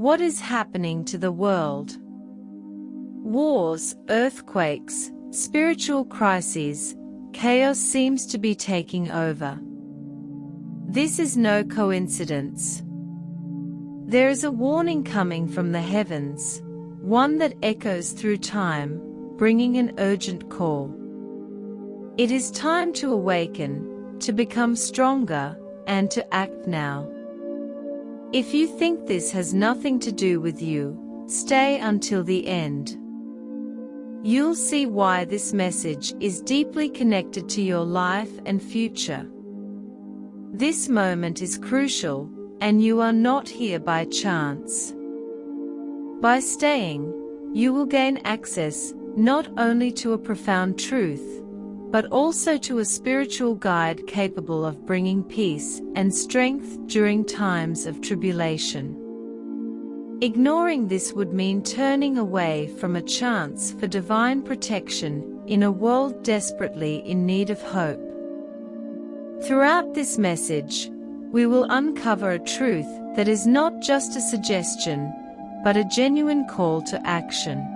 What is happening to the world? Wars, earthquakes, spiritual crises, chaos seems to be taking over. This is no coincidence. There is a warning coming from the heavens, one that echoes through time, bringing an urgent call. It is time to awaken, to become stronger, and to act now. If you think this has nothing to do with you, stay until the end. You'll see why this message is deeply connected to your life and future. This moment is crucial, and you are not here by chance. By staying, you will gain access not only to a profound truth, but also to a spiritual guide capable of bringing peace and strength during times of tribulation. Ignoring this would mean turning away from a chance for divine protection in a world desperately in need of hope. Throughout this message, we will uncover a truth that is not just a suggestion, but a genuine call to action.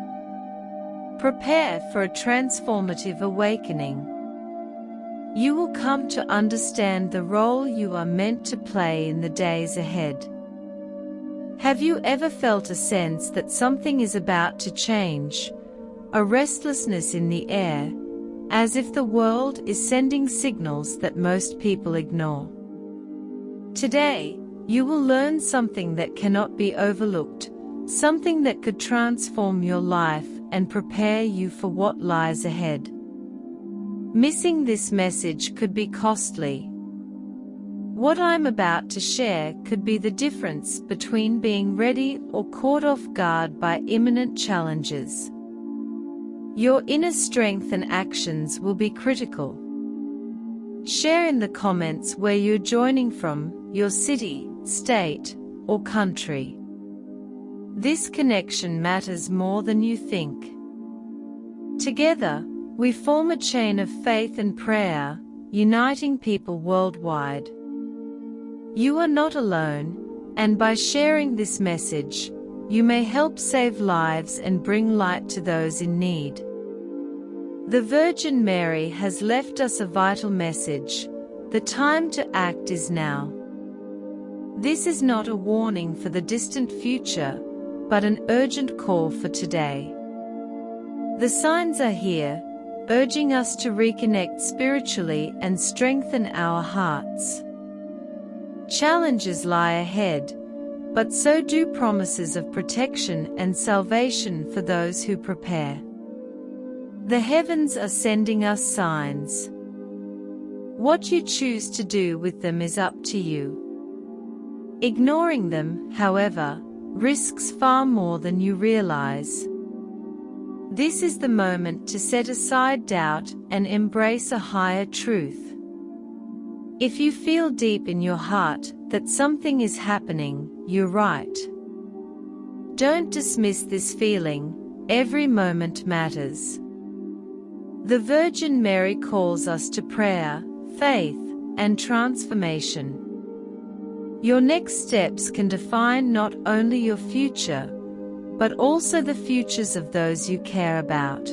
Prepare for a transformative awakening. You will come to understand the role you are meant to play in the days ahead. Have you ever felt a sense that something is about to change? A restlessness in the air, as if the world is sending signals that most people ignore. Today, you will learn something that cannot be overlooked, something that could transform your life and prepare you for what lies ahead. Missing this message could be costly. What I'm about to share could be the difference between being ready or caught off guard by imminent challenges. Your inner strength and actions will be critical. Share in the comments where you're joining from, your city, state, or country. This connection matters more than you think. Together, we form a chain of faith and prayer, uniting people worldwide. You are not alone, and by sharing this message, you may help save lives and bring light to those in need. The Virgin Mary has left us a vital message. The time to act is now. This is not a warning for the distant future, but an urgent call for today. The signs are here, urging us to reconnect spiritually and strengthen our hearts. Challenges lie ahead, but so do promises of protection and salvation for those who prepare. The heavens are sending us signs. What you choose to do with them is up to you. Ignoring them, however, risks far more than you realize. This is the moment to set aside doubt and embrace a higher truth. If you feel deep in your heart that something is happening, you're right. Don't dismiss this feeling, every moment matters. The Virgin Mary calls us to prayer, faith, and transformation. Your next steps can define not only your future, but also the futures of those you care about.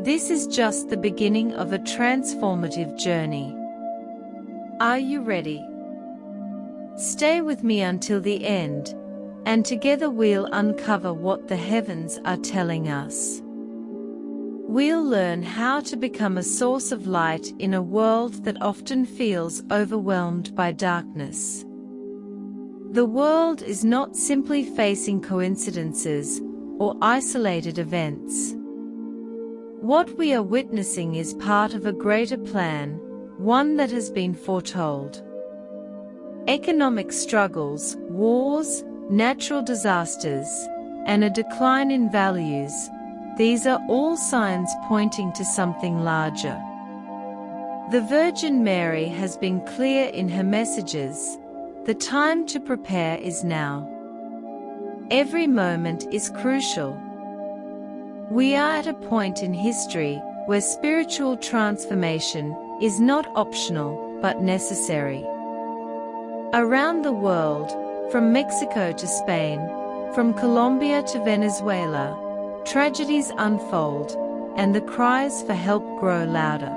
This is just the beginning of a transformative journey. Are you ready? Stay with me until the end, and together we'll uncover what the heavens are telling us. We'll learn how to become a source of light in a world that often feels overwhelmed by darkness. The world is not simply facing coincidences or isolated events. What we are witnessing is part of a greater plan, one that has been foretold. Economic struggles, wars, natural disasters, and a decline in values, these are all signs pointing to something larger. The Virgin Mary has been clear in her messages. The time to prepare is now. Every moment is crucial. We are at a point in history where spiritual transformation is not optional but necessary. Around the world, From Mexico to Spain, from Colombia to Venezuela, tragedies unfold, and the cries for help grow louder.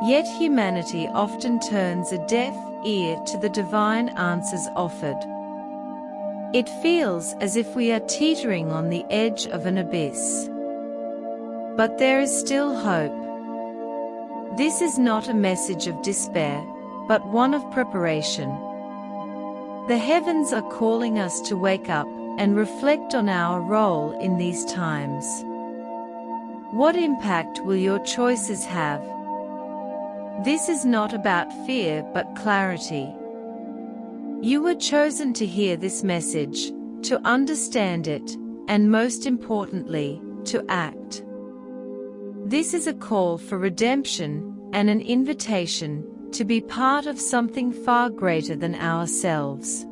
Yet humanity often turns a deaf ear to the divine answers offered. It feels as if we are teetering on the edge of an abyss. But there is still hope. This is not a message of despair, but one of preparation. The heavens are calling us to wake up and reflect on our role in these times. What impact will your choices have? This is not about fear but clarity. You were chosen to hear this message, to understand it, and most importantly, to act. This is a call for redemption and an invitation to be part of something far greater than ourselves.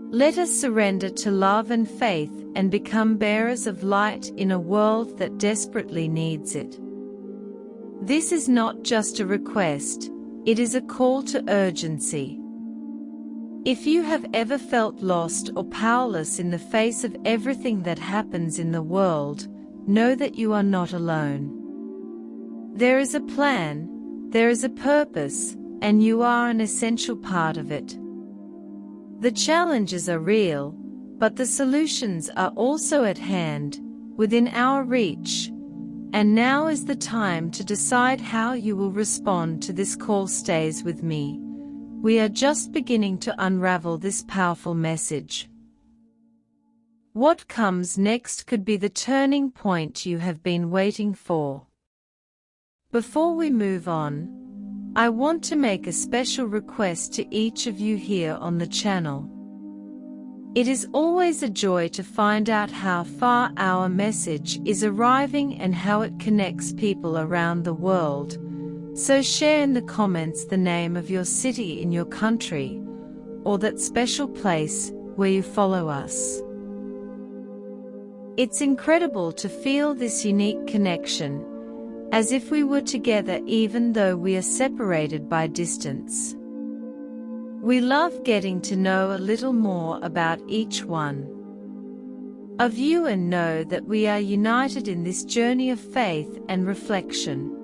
Let us surrender to love and faith and become bearers of light in a world that desperately needs it. This is not just a request, it is a call to urgency. If you have ever felt lost or powerless in the face of everything that happens in the world, know that you are not alone. There is a plan, there is a purpose, and you are an essential part of it. The challenges are real, but the solutions are also at hand, within our reach. And now is the time to decide how you will respond to this call. Stays with me. We are just beginning to unravel this powerful message. What comes next could be the turning point you have been waiting for. Before we move on, I want to make a special request to each of you here on the channel. It is always a joy to find out how far our message is arriving and how it connects people around the world. So share in the comments the name of your city in your country, or that special place where you follow us. It's incredible to feel this unique connection, as if we were together even though we are separated by distance. We love getting to know a little more about each one of you and know that we are united in this journey of faith and reflection.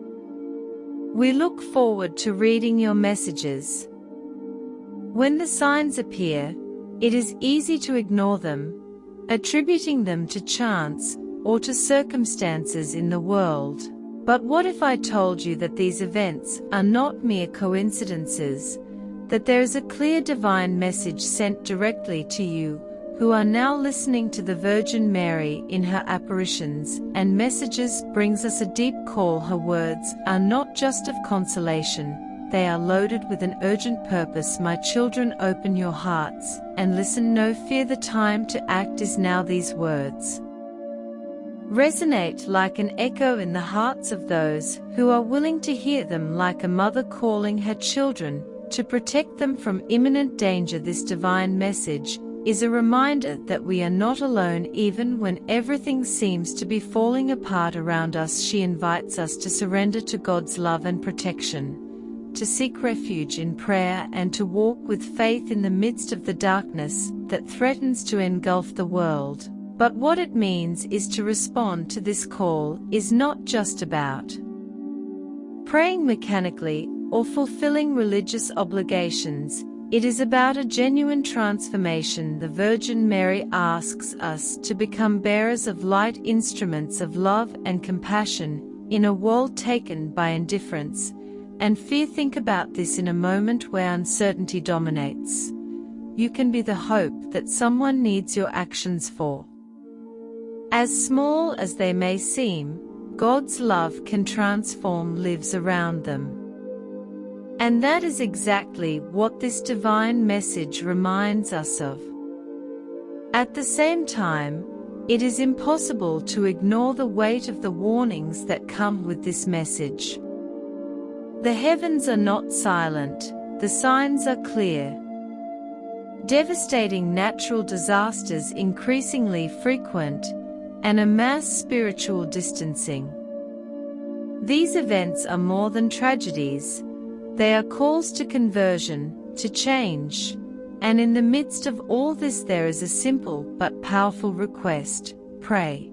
We look forward to reading your messages. When the signs appear, it is easy to ignore them, attributing them to chance or to circumstances in the world. But what if I told you that these events are not mere coincidences, that there is a clear divine message sent directly to you, who are now listening to the Virgin Mary in her apparitions and messages brings us a deep call. Her words are not just of consolation, they are loaded with an urgent purpose. My children, open your hearts and listen. No fear, the time to act is now. These words resonate like an echo in the hearts of those who are willing to hear them, like a mother calling her children to protect them from imminent danger. This divine message is a reminder that we are not alone even when everything seems to be falling apart around us. She invites us to surrender to God's love and protection, to seek refuge in prayer and to walk with faith in the midst of the darkness that threatens to engulf the world. But what it means is to respond to this call is not just about praying mechanically or fulfilling religious obligations. It is about a genuine transformation. The Virgin Mary asks us to become bearers of light, instruments of love and compassion in a world taken by indifference and fear. Think about this: in a moment where uncertainty dominates, you can be the hope that someone needs your actions for. As small as they may seem, God's love can transform lives around them. And that is exactly what this divine message reminds us of. At the same time, it is impossible to ignore the weight of the warnings that come with this message. The heavens are not silent, the signs are clear. Devastating natural disasters increasingly frequent, and a mass spiritual distancing. These events are more than tragedies. They are calls to conversion, to change, And in the midst of all this there is a simple but powerful request: pray.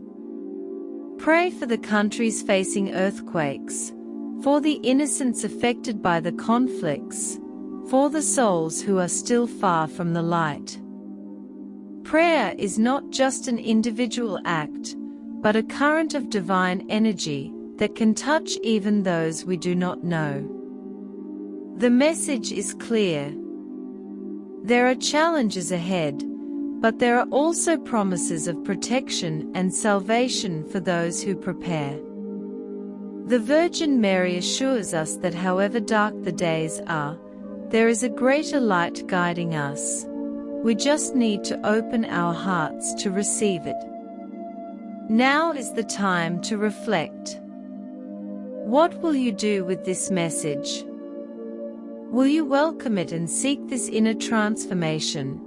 Pray for the countries facing earthquakes, for the innocents affected by the conflicts, for the souls who are still far from the light. Prayer is not just an individual act, but a current of divine energy that can touch even those we do not know. The message is clear. There are challenges ahead, but there are also promises of protection and salvation for those who prepare. The Virgin Mary assures us that however dark the days are, there is a greater light guiding us. We just need to open our hearts to receive it. Now is the time to reflect. What will you do with this message? Will you welcome it and seek this inner transformation,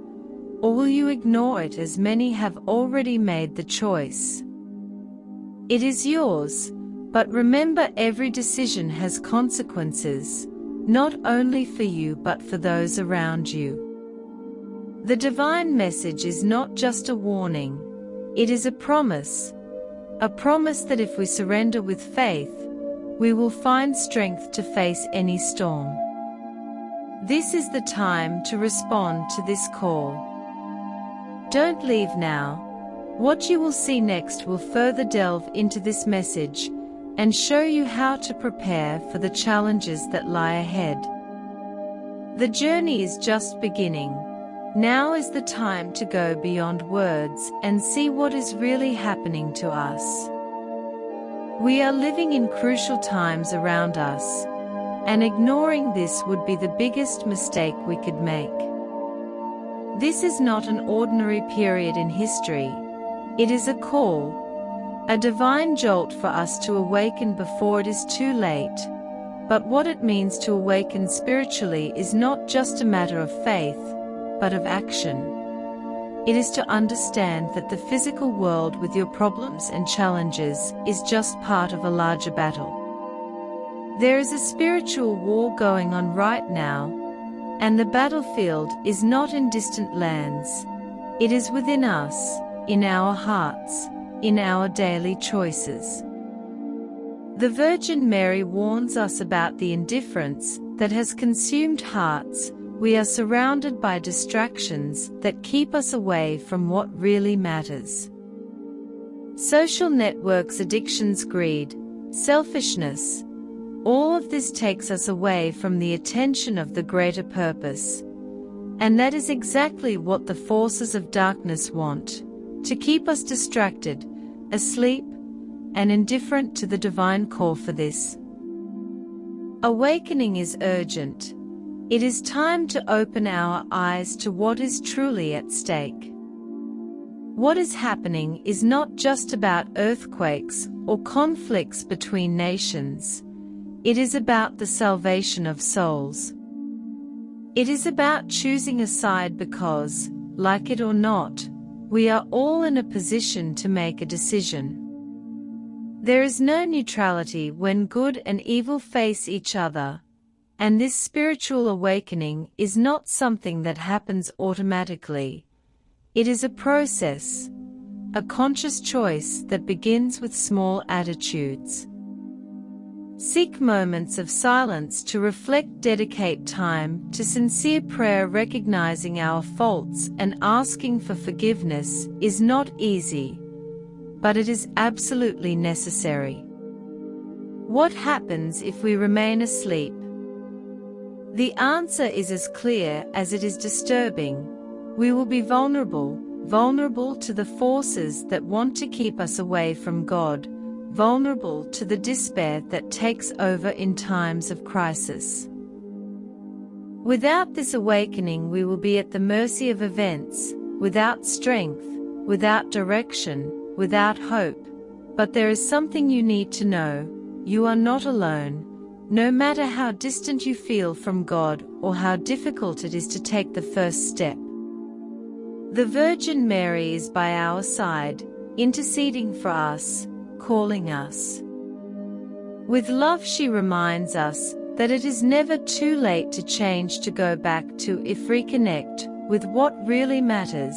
or will you ignore it as many have already made the choice? It is yours, but remember every decision has consequences, not only for you but for those around you. The divine message is not just a warning, it is a promise that if we surrender with faith, we will find strength to face any storm. This is the time to respond to this call. Don't leave now. What you will see next will further delve into this message and show you how to prepare for the challenges that lie ahead. The journey is just beginning. Now is the time to go beyond words and see what is really happening to us. We are living in crucial times around us, and ignoring this would be the biggest mistake we could make. This is not an ordinary period in history. It is a call, a divine jolt for us to awaken before it is too late. But what it means to awaken spiritually is not just a matter of faith, but of action. It is to understand that the physical world with your problems and challenges is just part of a larger battle. There is a spiritual war going on right now, and the battlefield is not in distant lands. It is within us, in our hearts, in our daily choices. The Virgin Mary warns us about the indifference that has consumed hearts. We are surrounded by distractions that keep us away from what really matters. Social networks, addictions, greed, selfishness, all of this takes us away from the attention of the greater purpose. And that is exactly what the forces of darkness want, to keep us distracted, asleep, and indifferent to the divine call for this. Awakening is urgent. It is time to open our eyes to what is truly at stake. What is happening is not just about earthquakes or conflicts between nations. It is about the salvation of souls. It is about choosing a side because, like it or not, we are all in a position to make a decision. There is no neutrality when good and evil face each other, and this spiritual awakening is not something that happens automatically. It is a process, a conscious choice that begins with small attitudes. Seek moments of silence to reflect, dedicate time to sincere prayer. Recognizing our faults and asking for forgiveness is not easy, but it is absolutely necessary. What happens if we remain asleep? The answer is as clear as it is disturbing. We will be vulnerable to the forces that want to keep us away from God, vulnerable to the despair that takes over in times of crisis. Without this awakening, we will be at the mercy of events, without strength, without direction, without hope. But there is something you need to know: you are not alone. No matter how distant you feel from God or how difficult it is to take the first step, the Virgin Mary is by our side, interceding for us, calling us. With love, she reminds us that it is never too late to change, to go back to, if reconnect, with what really matters.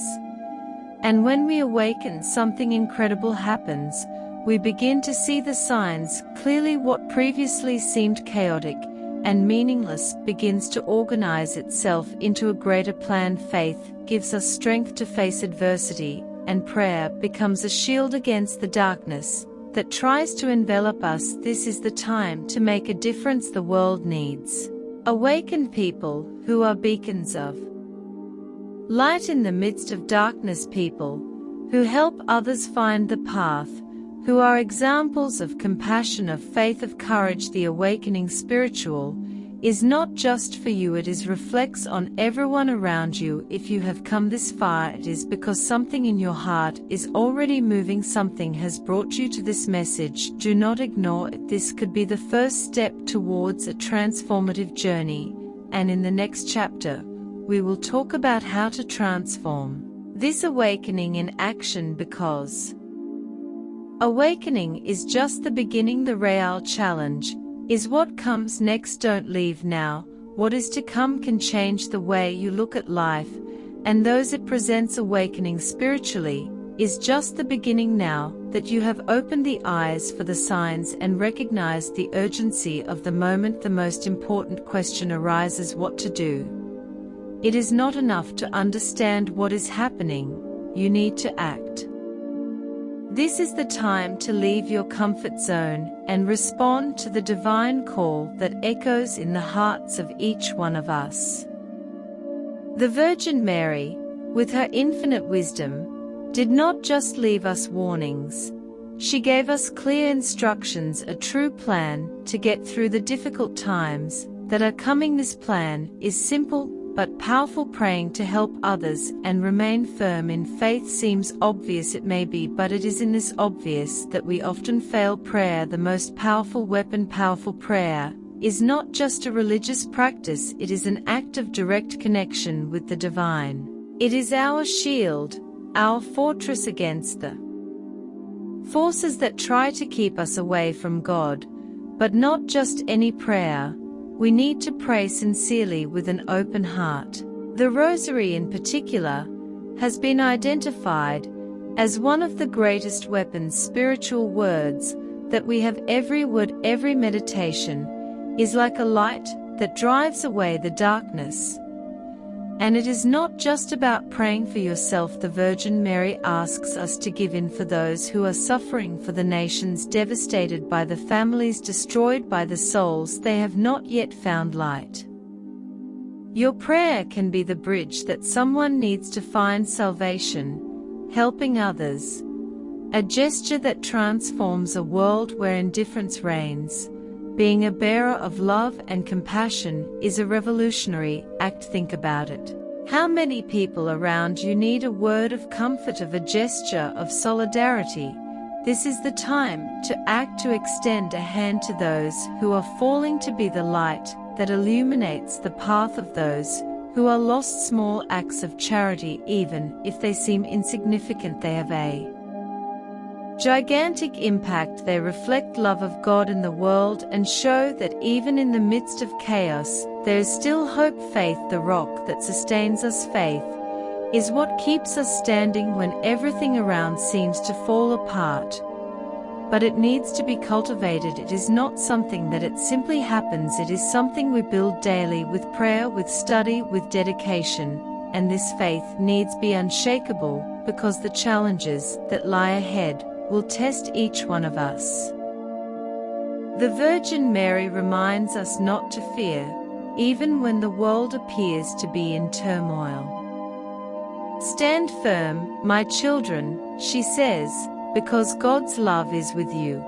And when we awaken, something incredible happens. We begin to see the signs clearly. What previously seemed chaotic and meaningless begins to organize itself into a greater plan. Faith gives us strength to face adversity, and prayer becomes a shield against the darkness that tries to envelop us. This is the time to make a difference the world needs. Awakened people who are beacons of light in the midst of darkness, people who help others find the path, who are examples of compassion, of faith, of courage. The awakening spiritual is not just for you, it is reflects on everyone around you. If you have come this far, it is because something in your heart is already moving. Something has brought you to this message. Do not ignore it. This could be the first step towards a transformative journey, and in the next chapter, we will talk about how to transform this awakening in action, because awakening is just the beginning. The real challenge is what comes next. Don't leave now. What is to come can change the way you look at life and those it presents. Awakening spiritually is just the beginning. Now that you have opened the eyes for the signs and recognized the urgency of the moment, the most important question arises: what to do? It is not enough to understand what is happening. You need to act. This is the time to leave your comfort zone and respond to the divine call that echoes in the hearts of each one of us. The Virgin Mary, with her infinite wisdom, did not just leave us warnings. She gave us clear instructions, a true plan to get through the difficult times that are coming. This plan is simple but powerful: praying to help others and remain firm in faith. Seems obvious, it may be, but it is in this obvious that we often fail. Prayer, the most powerful weapon. Powerful prayer is not just a religious practice, it is an act of direct connection with the divine. It is our shield, our fortress against the forces that try to keep us away from God. But not just any prayer. We need to pray sincerely with an open heart. The Rosary in particular has been identified as one of the greatest weapons. Spiritual words that we have. Every word, every meditation is like a light that drives away the darkness. And it is not just about praying for yourself. The Virgin Mary asks us to give in for those who are suffering, for the nations devastated, by the families destroyed, by the souls they have not yet found light. Your prayer can be the bridge that someone needs to find salvation, helping others. A gesture that transforms a world where indifference reigns. Being a bearer of love and compassion is a revolutionary act. Think about it. How many people around you need a word of comfort, of a gesture of solidarity? This is the time to act, to extend a hand to those who are falling, to be the light that illuminates the path of those who are lost. Small acts of charity, even if they seem insignificant, they have a gigantic impact. They reflect love of God in the world and show that even in the midst of chaos, there is still hope. Faith, the rock that sustains us. Faith is what keeps us standing when everything around seems to fall apart. But it needs to be cultivated. It is not something that it simply happens. It is something we build daily, with prayer, with study, with dedication. And this faith needs be unshakable, because the challenges that lie ahead will test each one of us. The Virgin Mary reminds us not to fear, even when the world appears to be in turmoil. Stand firm, my children, she says, because God's love is with you.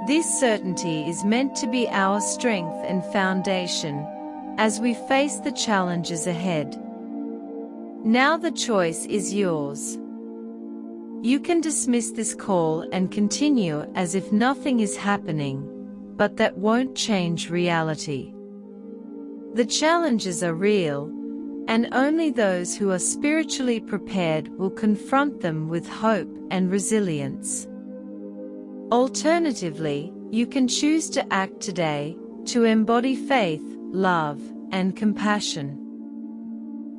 This certainty is meant to be our strength and foundation as we face the challenges ahead. Now the choice is yours. You can dismiss this call and continue as if nothing is happening, but that won't change reality. The challenges are real, and only those who are spiritually prepared will confront them with hope and resilience. Alternatively, you can choose to act today, to embody faith, love, and compassion.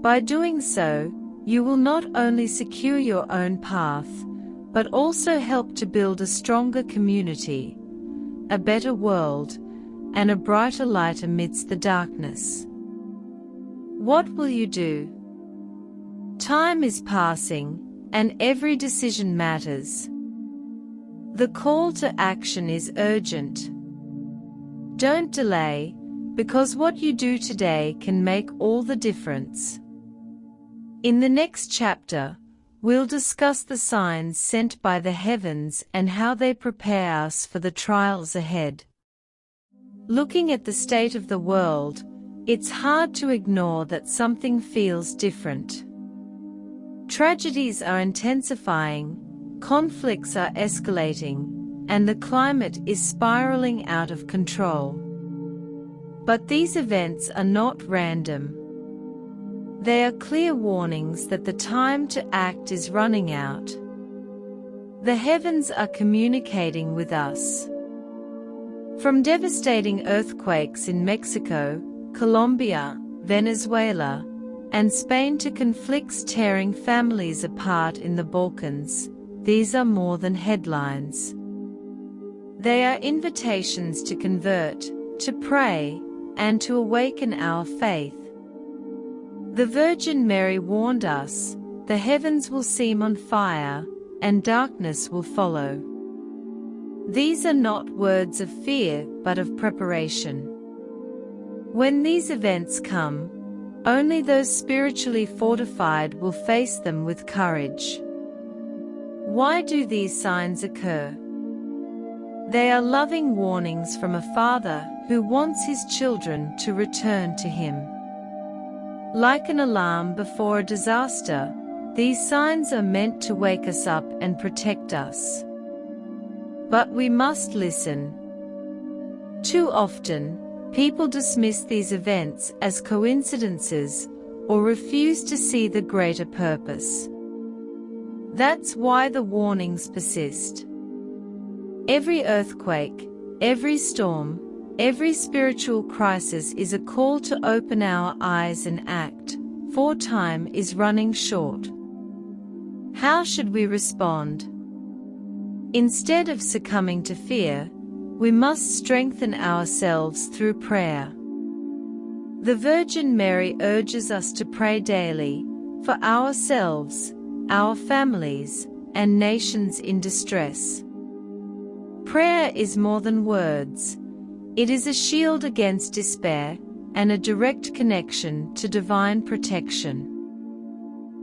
By doing so, you will not only secure your own path, but also help to build a stronger community, a better world, and a brighter light amidst the darkness. What will you do? Time is passing, and every decision matters. The call to action is urgent. Don't delay, because what you do today can make all the difference. In the next chapter, we'll discuss the signs sent by the heavens and how they prepare us for the trials ahead. Looking at the state of the world, it's hard to ignore that something feels different. Tragedies are intensifying, conflicts are escalating, and the climate is spiraling out of control. But these events are not random. They are clear warnings that the time to act is running out. The heavens are communicating with us. From devastating earthquakes in Mexico, Colombia, Venezuela, and Spain to conflicts tearing families apart in the Balkans, these are more than headlines. They are invitations to convert, to pray, and to awaken our faith. The Virgin Mary warned us, the heavens will seem on fire, and darkness will follow. These are not words of fear, but of preparation. When these events come, only those spiritually fortified will face them with courage. Why do these signs occur? They are loving warnings from a Father who wants his children to return to him. Like an alarm before a disaster, these signs are meant to wake us up and protect us. But we must listen. Too often, people dismiss these events as coincidences or refuse to see the greater purpose. That's why the warnings persist. Every earthquake, every storm, every spiritual crisis is a call to open our eyes and act, for time is running short. How should we respond? Instead of succumbing to fear, we must strengthen ourselves through prayer. The Virgin Mary urges us to pray daily, for ourselves, our families, and nations in distress. Prayer is more than words. It is a shield against despair, and a direct connection to divine protection.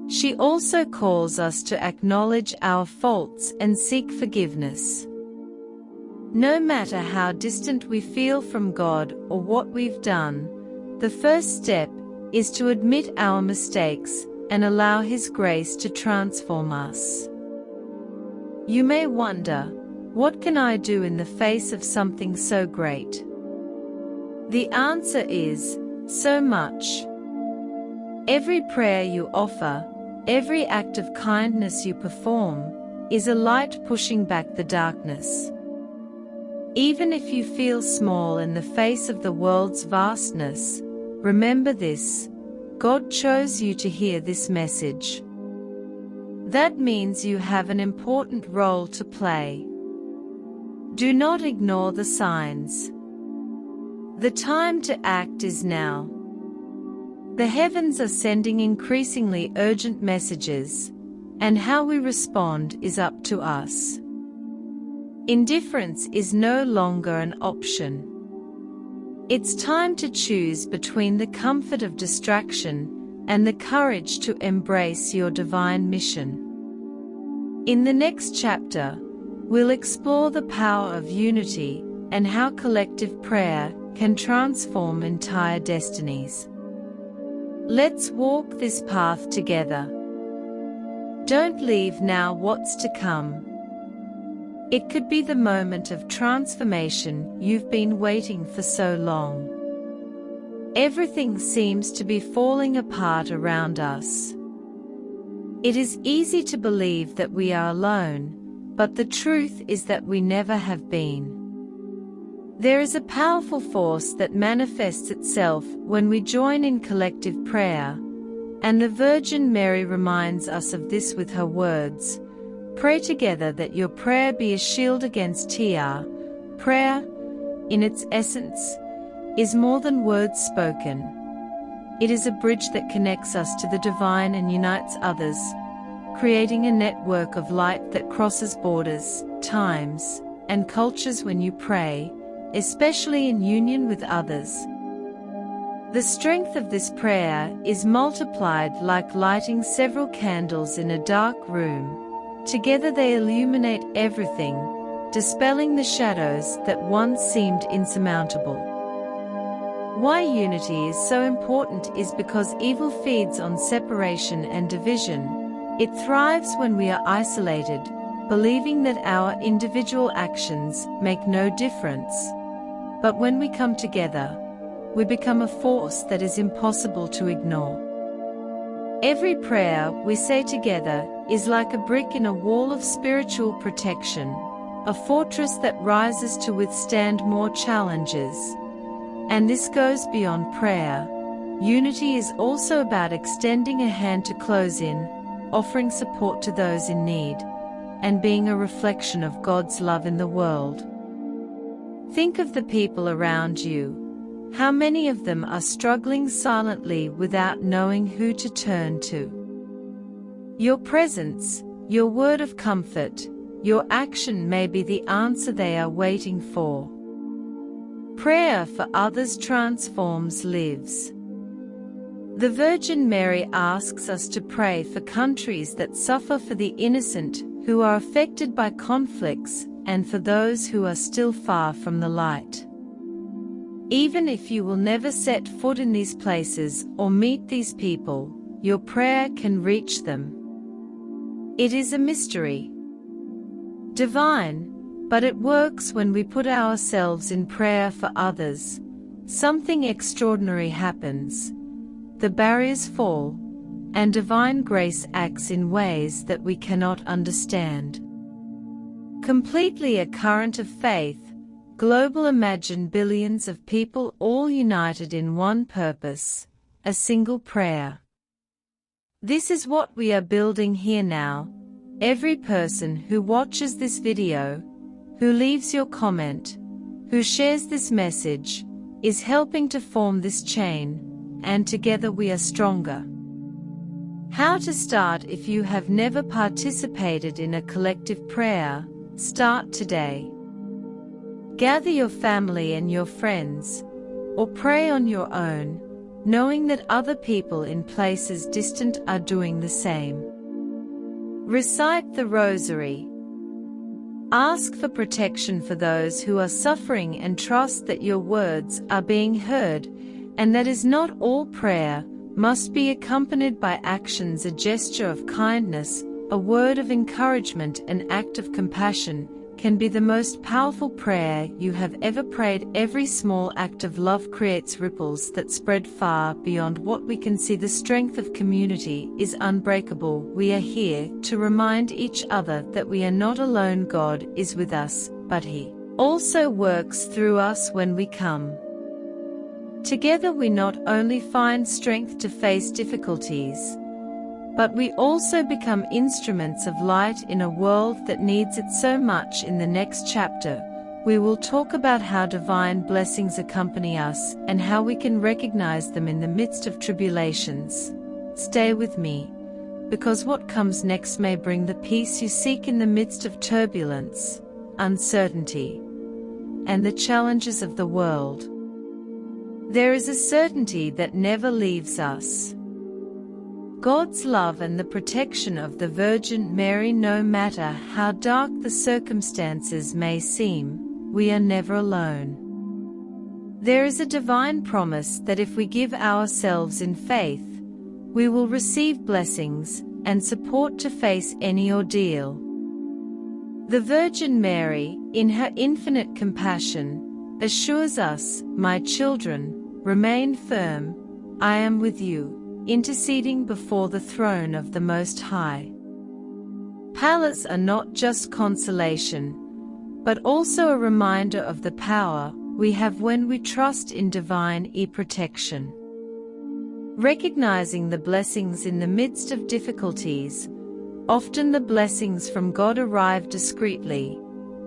She also calls us to acknowledge our faults and seek forgiveness. No matter how distant we feel from God or what we've done, the first step is to admit our mistakes and allow His grace to transform us. You may wonder, what can I do in the face of something so great? The answer is, so much. Every prayer you offer, every act of kindness you perform, is a light pushing back the darkness. Even if you feel small in the face of the world's vastness, remember this: God chose you to hear this message. That means you have an important role to play. Do not ignore the signs. The time to act is now. The heavens are sending increasingly urgent messages, and how we respond is up to us. Indifference is no longer an option. It's time to choose between the comfort of distraction and the courage to embrace your divine mission. In the next chapter, we'll explore the power of unity and how collective prayer can transform entire destinies. Let's walk this path together. Don't leave now what's to come. It could be the moment of transformation you've been waiting for so long. Everything seems to be falling apart around us. It is easy to believe that we are alone, but the truth is that we never have been. There is a powerful force that manifests itself when we join in collective prayer, And the Virgin Mary reminds us of this with her words, "Pray together that your prayer be a shield against TR." Prayer, in its essence, is more than words spoken. It is a bridge that connects us to the divine and unites others, creating a network of light that crosses borders, times, and cultures. When you pray, especially in union with others, the strength of this prayer is multiplied like lighting several candles in a dark room. Together they illuminate everything, dispelling the shadows that once seemed insurmountable. Why unity is so important is because evil feeds on separation and division. It thrives when we are isolated, believing that our individual actions make no difference. But when we come together, we become a force that is impossible to ignore. Every prayer we say together is like a brick in a wall of spiritual protection, a fortress that rises to withstand more challenges. And this goes beyond prayer. Unity is also about extending a hand to close in, offering support to those in need, and being a reflection of God's love in the world. Think of the people around you. How many of them are struggling silently without knowing who to turn to? Your presence, your word of comfort, your action may be the answer they are waiting for. Prayer for others transforms lives. The Virgin Mary asks us to pray for countries that suffer, for the innocent who are affected by conflicts, and for those who are still far from the light. Even if you will never set foot in these places or meet these people, your prayer can reach them. It is a mystery. Divine, but it works when we put ourselves in prayer for others. Something extraordinary happens. The barriers fall, and divine grace acts in ways that we cannot understand. Completely a current of faith, global. Imagine billions of people all united in one purpose, a single prayer. This is what we are building here now. Every person who watches this video, who leaves your comment, who shares this message, is helping to form this chain, and together we are stronger. How to start? If you have never participated in a collective prayer, start today. Gather your family and your friends, or pray on your own, knowing that other people in places distant are doing the same. Recite the Rosary. Ask for protection for those who are suffering and trust that your words are being heard, and that is not all. Prayer must be accompanied by actions, a gesture of kindness, a word of encouragement, an act of compassion can be the most powerful prayer you have ever prayed. Every small act of love creates ripples that spread far beyond what we can see. The strength of community is unbreakable. We are here to remind each other that we are not alone. God is with us, but He also works through us when we come together. We not only find strength to face difficulties, but we also become instruments of light in a world that needs it so much. In the next chapter, we will talk about how divine blessings accompany us and how we can recognize them in the midst of tribulations. Stay with me, because what comes next may bring the peace you seek in the midst of turbulence, uncertainty, and the challenges of the world. There is a certainty that never leaves us: God's love and the protection of the Virgin Mary. No matter how dark the circumstances may seem, we are never alone. There is a divine promise that if we give ourselves in faith, we will receive blessings and support to face any ordeal. The Virgin Mary, in her infinite compassion, assures us, "My children, remain firm. I am with you, interceding before the throne of the Most High." Prayers are not just consolation, but also a reminder of the power we have when we trust in divine protection. Recognizing the blessings in the midst of difficulties. Often the blessings from God arrive discreetly,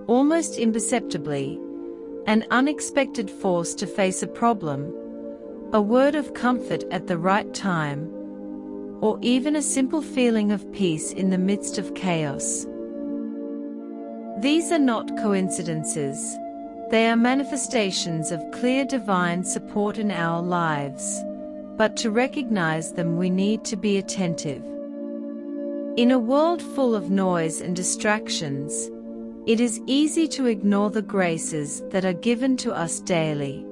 almost imperceptibly, an unexpected force to face a problem, a word of comfort at the right time, or even a simple feeling of peace in the midst of chaos. These are not coincidences. They are manifestations of clear divine support in our lives, but to recognize them we need to be attentive. In a world full of noise and distractions, it is easy to ignore the graces that are given to us daily.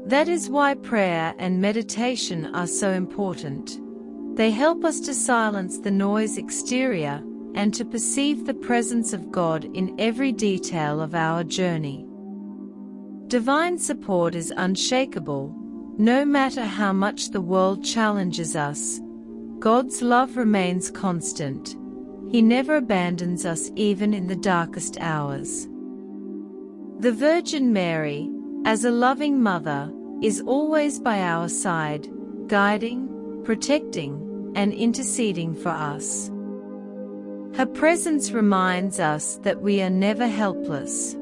That is why prayer and meditation are so important. They help us to silence the noise exterior and to perceive the presence of God in every detail of our journey. Divine support is unshakable, no matter how much the world challenges us. God's love remains constant. He never abandons us even in the darkest hours. The Virgin Mary, as a loving mother, is always by our side, guiding, protecting, and interceding for us. Her presence reminds us that we are never helpless.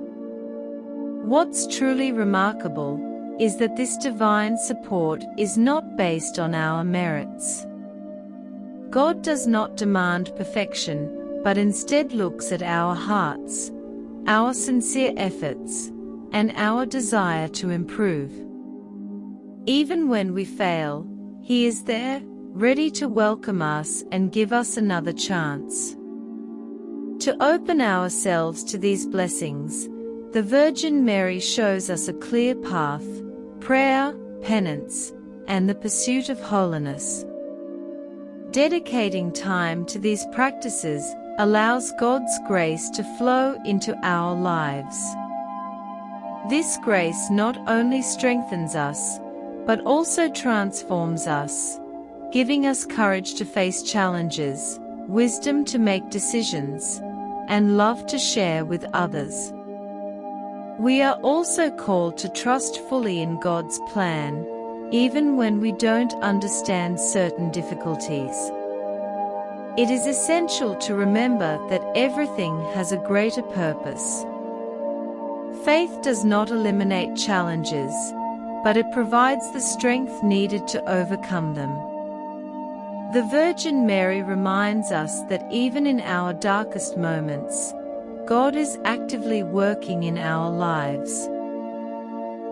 What's truly remarkable is that this divine support is not based on our merits. God does not demand perfection, but instead looks at our hearts, our sincere efforts, and our desire to improve. Even when we fail, He is there, ready to welcome us and give us another chance. To open ourselves to these blessings, the Virgin Mary shows us a clear path: prayer, penance, and the pursuit of holiness. Dedicating time to these practices allows God's grace to flow into our lives. This grace not only strengthens us, but also transforms us, giving us courage to face challenges, wisdom to make decisions, and love to share with others. We are also called to trust fully in God's plan, even when we don't understand certain difficulties. It is essential to remember that everything has a greater purpose. Faith does not eliminate challenges, but it provides the strength needed to overcome them. The Virgin Mary reminds us that even in our darkest moments, God is actively working in our lives.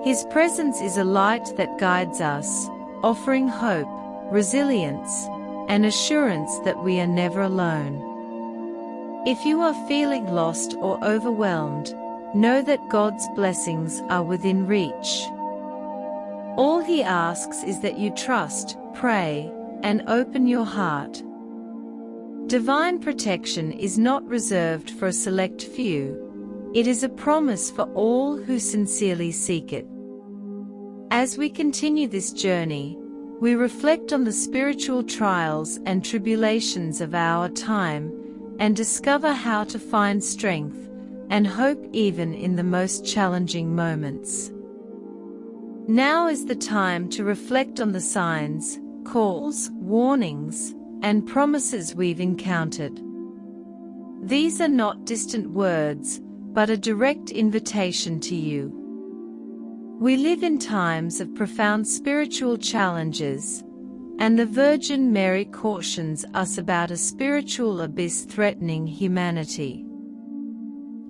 His presence is a light that guides us, offering hope, resilience, and assurance that we are never alone. If you are feeling lost or overwhelmed, know that God's blessings are within reach. All He asks is that you trust, pray, and open your heart. Divine protection is not reserved for a select few. It is a promise for all who sincerely seek it. As we continue this journey, we reflect on the spiritual trials and tribulations of our time and discover how to find strength and hope even in the most challenging moments. Now is the time to reflect on the signs, calls, warnings, and promises we've encountered. These are not distant words, but a direct invitation to you. We live in times of profound spiritual challenges, and the Virgin Mary cautions us about a spiritual abyss threatening humanity.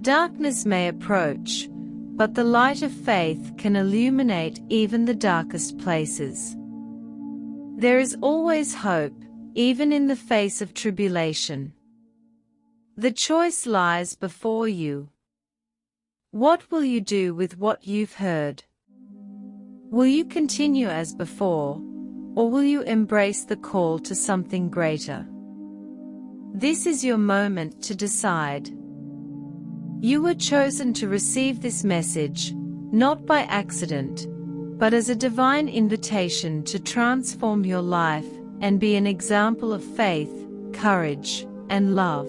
Darkness may approach, but the light of faith can illuminate even the darkest places. There is always hope, even in the face of tribulation. The choice lies before you. What will you do with what you've heard? Will you continue as before, or will you embrace the call to something greater? This is your moment to decide. You were chosen to receive this message, not by accident, but as a divine invitation to transform your life and be an example of faith, courage, and love.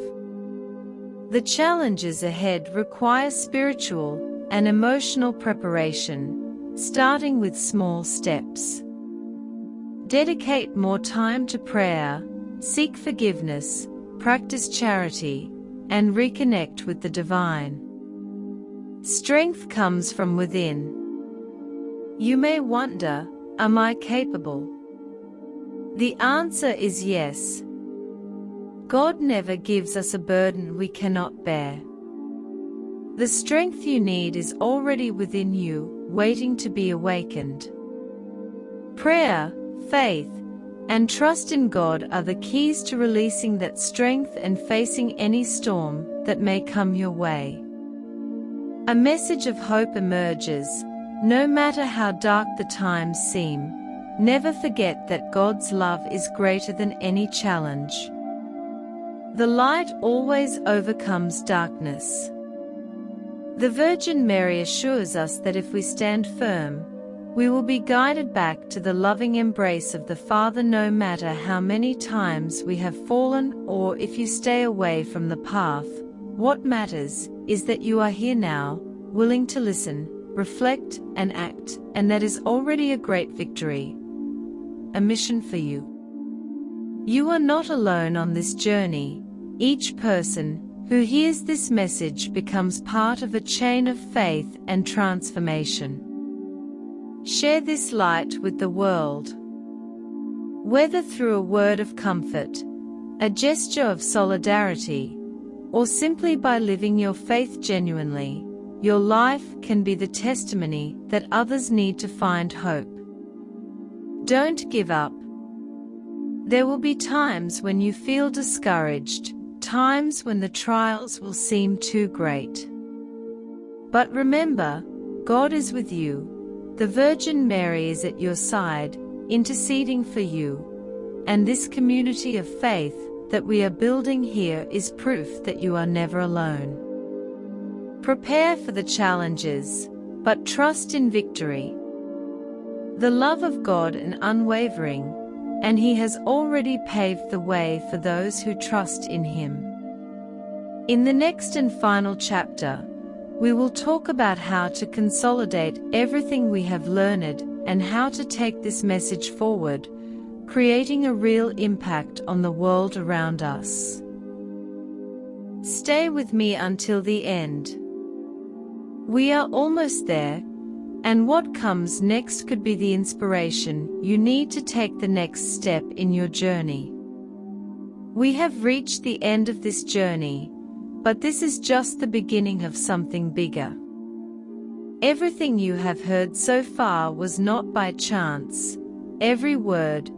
The challenges ahead require spiritual and emotional preparation, starting with small steps. Dedicate more time to prayer, seek forgiveness, practice charity, and reconnect with the divine. Strength comes from within. You may wonder, am I capable? The answer is yes. God never gives us a burden we cannot bear. The strength you need is already within you, waiting to be awakened. Prayer, faith, and trust in God are the keys to releasing that strength and facing any storm that may come your way. A message of hope emerges, no matter how dark the times seem. Never forget that God's love is greater than any challenge. The light always overcomes darkness. The Virgin Mary assures us that if we stand firm, we will be guided back to the loving embrace of the Father no matter how many times we have fallen or if you stay away from the path. What matters is that you are here now, willing to listen, reflect, and act, and that is already a great victory. A mission for you. You are not alone on this journey. Each person who hears this message becomes part of a chain of faith and transformation. Share this light with the world. Whether through a word of comfort, a gesture of solidarity, or simply by living your faith genuinely, your life can be the testimony that others need to find hope. Don't give up. There will be times when you feel discouraged, times when the trials will seem too great. But remember, God is with you. The Virgin Mary is at your side, interceding for you. And this community of faith that we are building here is proof that you are never alone. Prepare for the challenges, but trust in victory. The love of God is unwavering, and He has already paved the way for those who trust in Him. In the next and final chapter, we will talk about how to consolidate everything we have learned and how to take this message forward, creating a real impact on the world around us. Stay with me until the end. We are almost there, and what comes next could be the inspiration you need to take the next step in your journey. We have reached the end of this journey, but this is just the beginning of something bigger. Everything you have heard so far was not by chance. Every word,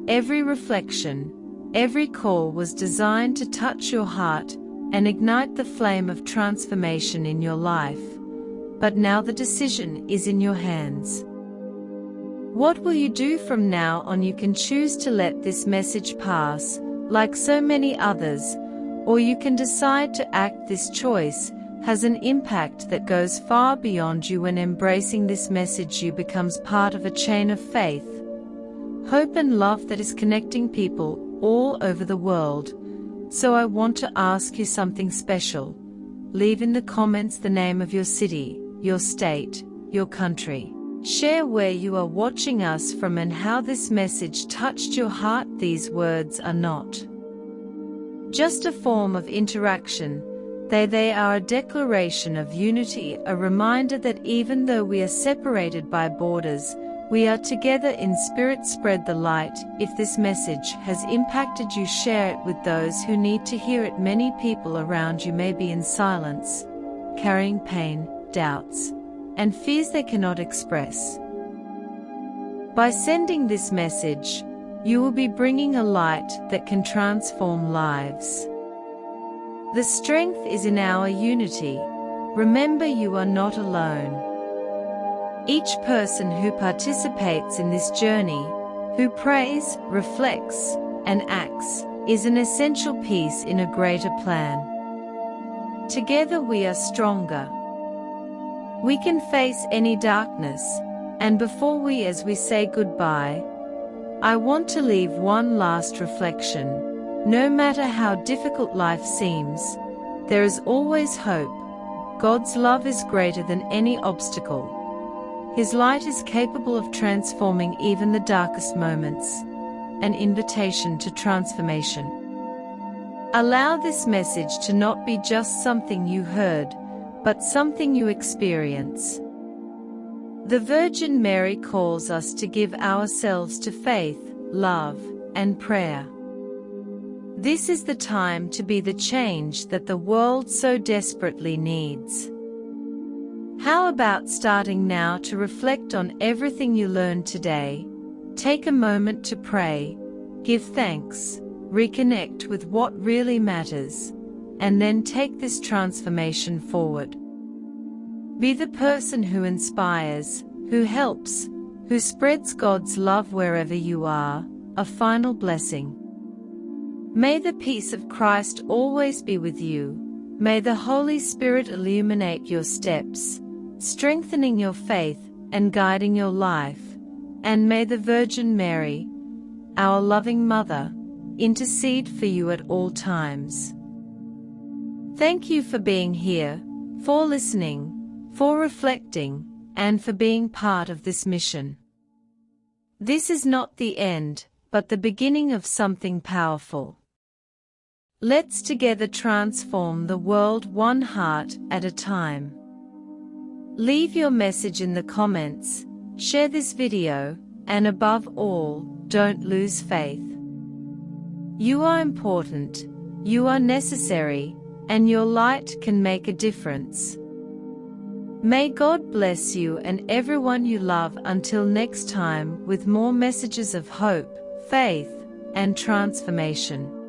every reflection, every call was designed to touch your heart and ignite the flame of transformation in your life. But now the decision is in your hands. What will you do from now on? You can choose to let this message pass, like so many others, or you can decide to act. This choice has an impact that goes far beyond you. When embracing this message, you becomes part of a chain of faith, hope and love that is connecting people all over the world. So I want to ask you something special. Leave in the comments the name of your city, your state, your country. Share where you are watching us from and how this message touched your heart. These words are not just a form of interaction. They are a declaration of unity, a reminder that even though we are separated by borders, we are together in spirit. Spread the light. If this message has impacted you, share it with those who need to hear it. Many people around you may be in silence, carrying pain, doubts, and fears they cannot express. By sending this message, you will be bringing a light that can transform lives. The strength is in our unity. Remember, you are not alone. Each person who participates in this journey, who prays, reflects, and acts, is an essential piece in a greater plan. Together we are stronger. We can face any darkness, and before we say goodbye, I want to leave one last reflection. No matter how difficult life seems, there is always hope. God's love is greater than any obstacle. His light is capable of transforming even the darkest moments. An invitation to transformation. Allow this message to not be just something you heard, but something you experience. The Virgin Mary calls us to give ourselves to faith, love, and prayer. This is the time to be the change that the world so desperately needs. How about starting now to reflect on everything you learned today? Take a moment to pray, give thanks, reconnect with what really matters, and then take this transformation forward. Be the person who inspires, who helps, who spreads God's love wherever you are. A final blessing. May the peace of Christ always be with you. May the Holy Spirit illuminate your steps, strengthening your faith and guiding your life. And may the Virgin Mary, our loving Mother, intercede for you at all times. Thank you for being here, for listening, for reflecting, and for being part of this mission. This is not the end, but the beginning of something powerful. Let's together transform the world one heart at a time. Leave your message in the comments, share this video, and above all, don't lose faith. You are important, you are necessary, and your light can make a difference. May God bless you and everyone you love until next time with more messages of hope, faith, and transformation.